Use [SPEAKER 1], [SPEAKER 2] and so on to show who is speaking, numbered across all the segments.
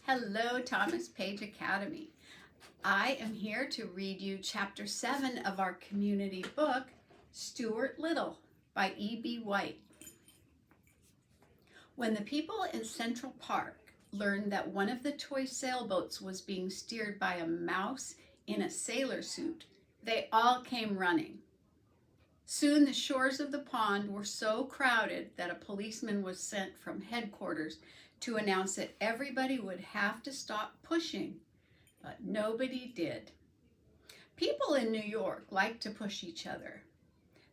[SPEAKER 1] Hello, Thomas Page Academy. I am here to read you Chapter 7 of our community book, Stuart Little by E.B. White. When the people in Central Park learned that one of the toy sailboats was being steered by a mouse in a sailor suit, they all came running. Soon the shores of the pond were so crowded that a policeman was sent from headquarters to announce that everybody would have to stop pushing, but nobody did. People in New York like to push each other.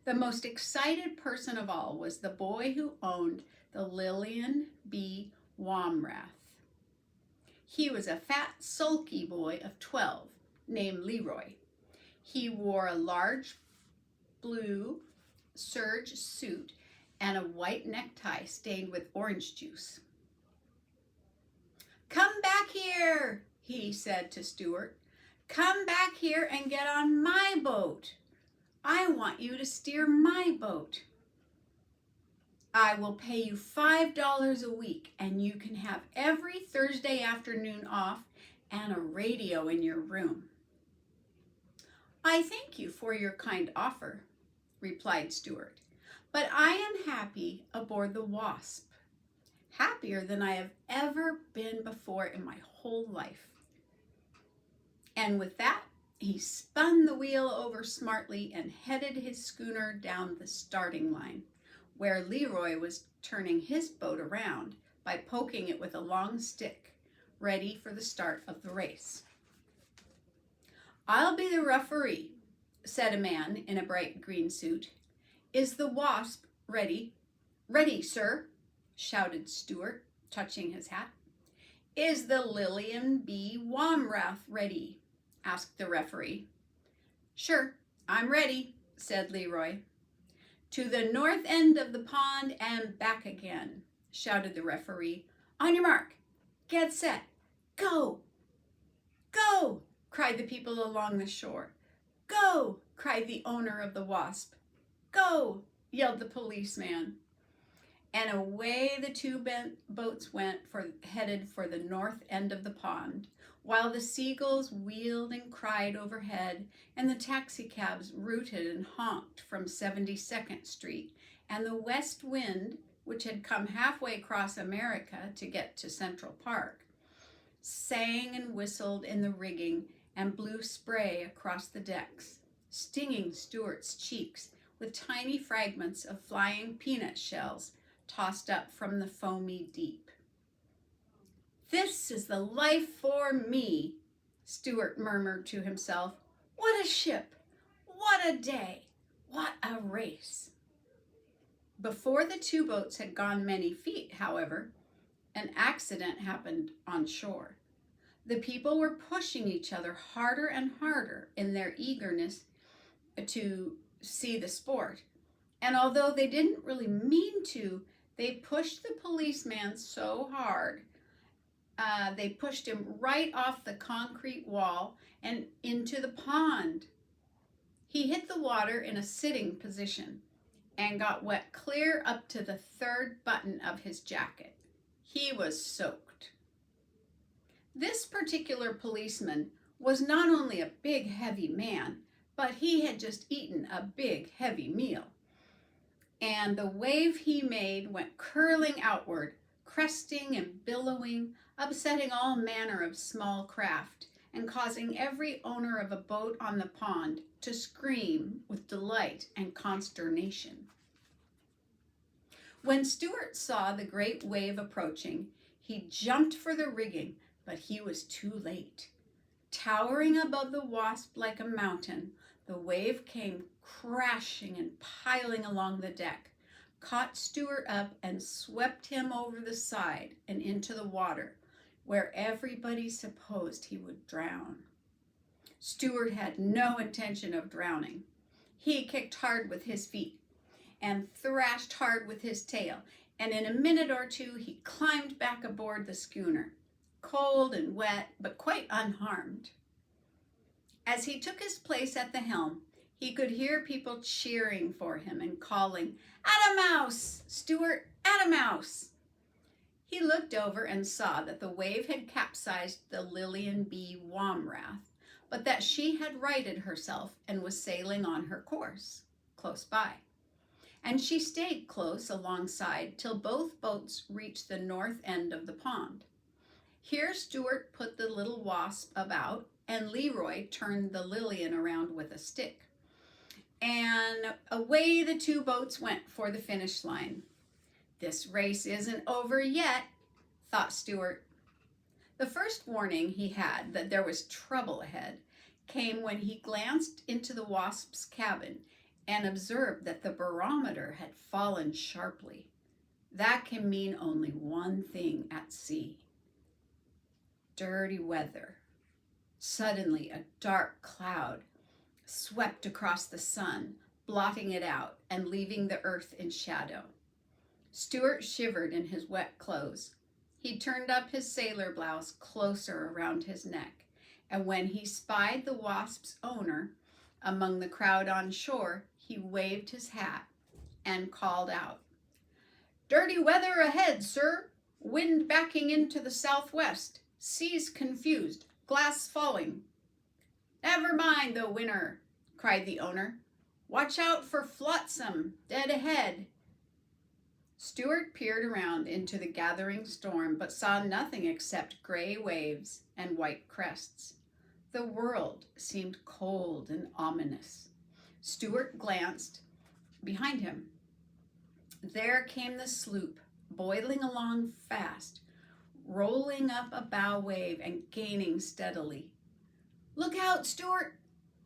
[SPEAKER 1] The most excited person of all was the boy who owned the Lillian B. Wamrath. He was a fat, sulky boy of 12 named Leroy. He wore a large blue serge suit and a white necktie stained with orange juice. "Come back here," he said to Stuart. "Come back here and get on my boat. I want you to steer my boat. I will pay you $5 a week, and you can have every Thursday afternoon off and a radio in your room." "I thank you for your kind offer," replied Stuart, "but I am happy aboard the Wasp. Happier than I have ever been before in my whole life." And with that, he spun the wheel over smartly and headed his schooner down the starting line, where Leroy was turning his boat around by poking it with a long stick, ready for the start of the race. "I'll be the referee," said a man in a bright green suit. "Is the Wasp ready?" "Ready, sir," shouted Stuart, touching his hat. "Is the Lillian B. Wamrath ready?" asked the referee. "Sure, I'm ready," said Leroy. "To the north end of the pond and back again," shouted the referee. "On your mark, get set, go!" "Go!" cried the people along the shore. "Go!" cried the owner of the Wasp. "Go!" yelled the policeman. And away the two boats went, headed for the north end of the pond, while the seagulls wheeled and cried overhead, and the taxicabs rooted and honked from 72nd Street, and the west wind, which had come halfway across America to get to Central Park, sang and whistled in the rigging and blew spray across the decks, stinging Stuart's cheeks with tiny fragments of flying peanut shells tossed up from the foamy deep. "This is the life for me," Stuart murmured to himself. "What a ship! What a day! What a race!" Before the two boats had gone many feet, however, an accident happened on shore. The people were pushing each other harder and harder in their eagerness to see the sport, and although they didn't really mean to, they pushed the policeman so hard, they pushed him right off the concrete wall and into the pond. He hit the water in a sitting position and got wet clear up to the third button of his jacket. He was soaked. This particular policeman was not only a big, heavy man, but he had just eaten a big, heavy meal. And the wave he made went curling outward, cresting and billowing, upsetting all manner of small craft, and causing every owner of a boat on the pond to scream with delight and consternation. When Stuart saw the great wave approaching, he jumped for the rigging, but he was too late. Towering above the Wasp like a mountain, the wave came crashing and piling along the deck, caught Stuart up and swept him over the side and into the water, where everybody supposed he would drown. Stuart had no intention of drowning. He kicked hard with his feet and thrashed hard with his tail, and in a minute or two he climbed back aboard the schooner, cold and wet, but quite unharmed. As he took his place at the helm, he could hear people cheering for him and calling, "At a mouse, Stuart, at a mouse!" He looked over and saw that the wave had capsized the Lillian B. Womrath, but that she had righted herself and was sailing on her course, close by. And she stayed close alongside till both boats reached the north end of the pond. Here Stuart put the little Wasp about, and Leroy turned the Lillian around with a stick. And away the two boats went for the finish line. This race isn't over yet, thought Stuart. The first warning he had that there was trouble ahead came when he glanced into the Wasp's cabin and observed that the barometer had fallen sharply. That can mean only one thing at sea: dirty weather. Suddenly, a dark cloud swept across the sun, blotting it out and leaving the earth in shadow. Stuart shivered in his wet clothes. He turned up his sailor blouse closer around his neck, and when he spied the Wasp's owner among the crowd on shore, he waved his hat and called out, "Dirty weather ahead, sir. Wind backing into the southwest. Seas confused. Glass falling." "Never mind the winner," cried the owner. "Watch out for flotsam dead ahead." Stuart peered around into the gathering storm, but saw nothing except gray waves and white crests. The world seemed cold and ominous. Stuart glanced behind him. There came the sloop, boiling along fast, rolling up a bow wave and gaining steadily. "Look out, Stuart!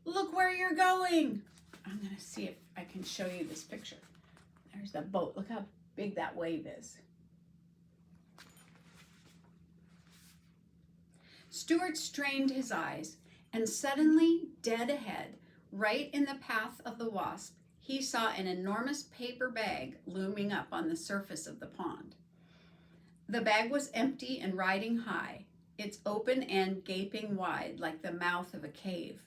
[SPEAKER 1] Look where you're going!" I'm going to see if I can show you this picture. There's the boat. Look how big that wave is. Stuart strained his eyes, and suddenly, dead ahead, right in the path of the Wasp, he saw an enormous paper bag looming up on the surface of the pond. The bag was empty and riding high, its open end gaping wide like the mouth of a cave.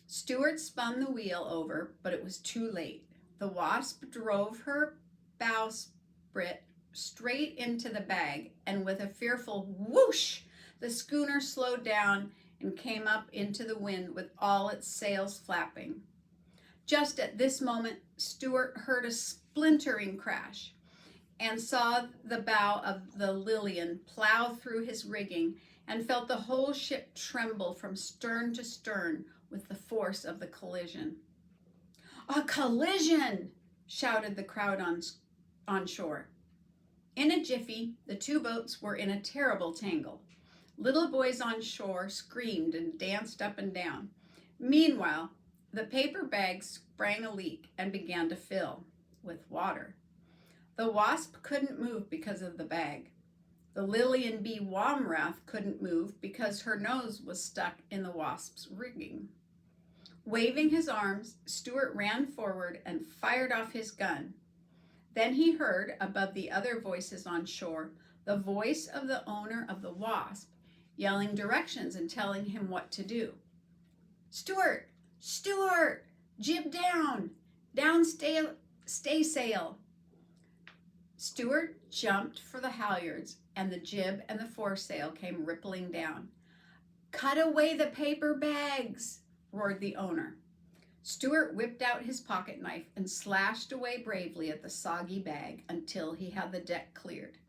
[SPEAKER 1] Stuart spun the wheel over, but it was too late. The Wasp drove her bowsprit straight into the bag, and with a fearful whoosh, the schooner slowed down and came up into the wind with all its sails flapping. Just at this moment, Stuart heard a splintering crash and saw the bow of the Lillian plow through his rigging and felt the whole ship tremble from stern to stern with the force of the collision. "A collision!" shouted the crowd on shore. In a jiffy, the two boats were in a terrible tangle. Little boys on shore screamed and danced up and down. Meanwhile, the paper bag sprang a leak and began to fill with water. The Wasp couldn't move because of the bag. The Lillian B. Womrath couldn't move because her nose was stuck in the Wasp's rigging. Waving his arms, Stuart ran forward and fired off his gun. Then he heard, above the other voices on shore, the voice of the owner of the Wasp yelling directions and telling him what to do. "Stuart! Stuart! Jib down! Down staysail!" Stuart jumped for the halyards, and the jib and the foresail came rippling down. "Cut away the paper bags!" roared the owner. Stuart whipped out his pocket knife and slashed away bravely at the soggy bag until he had the deck cleared.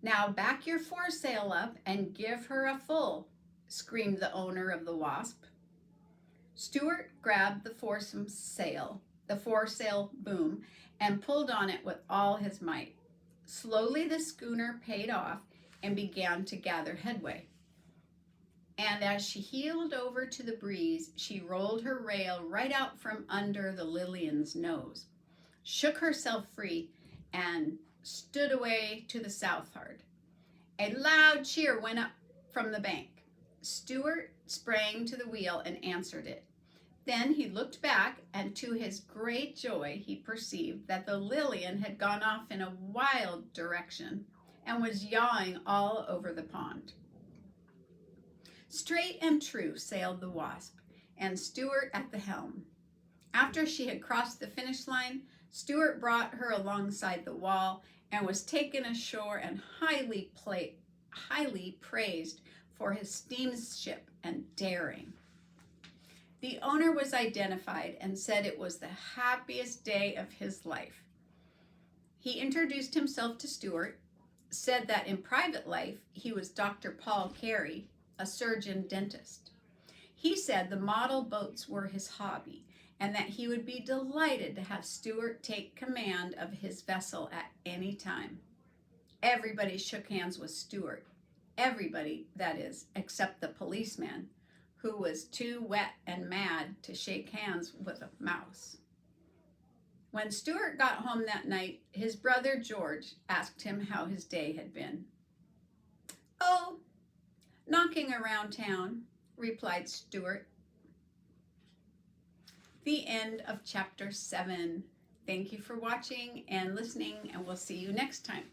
[SPEAKER 1] "Now back your foresail up and give her a full," screamed the owner of the Wasp. Stuart grabbed the foresail boom, and pulled on it with all his might. Slowly the schooner paid off and began to gather headway. And as she heeled over to the breeze, she rolled her rail right out from under the Lillian's nose, shook herself free, and stood away to the southward. A loud cheer went up from the bank. Stuart sprang to the wheel and answered it. Then he looked back, and to his great joy he perceived that the Lillian had gone off in a wild direction and was yawing all over the pond. Straight and true sailed the Wasp, and Stuart at the helm. After she had crossed the finish line, Stuart brought her alongside the wall and was taken ashore and highly praised for his steamship and daring. The owner was identified and said it was the happiest day of his life. He introduced himself to Stuart, said that in private life he was Dr. Paul Carey, a surgeon dentist. He said the model boats were his hobby and that he would be delighted to have Stuart take command of his vessel at any time. Everybody shook hands with Stuart. Everybody, that is, except the policeman, who was too wet and mad to shake hands with a mouse. When Stuart got home that night, his brother George asked him how his day had been. "Oh, knocking around town," replied Stuart. The end of chapter 7. Thank you for watching and listening, and we'll see you next time.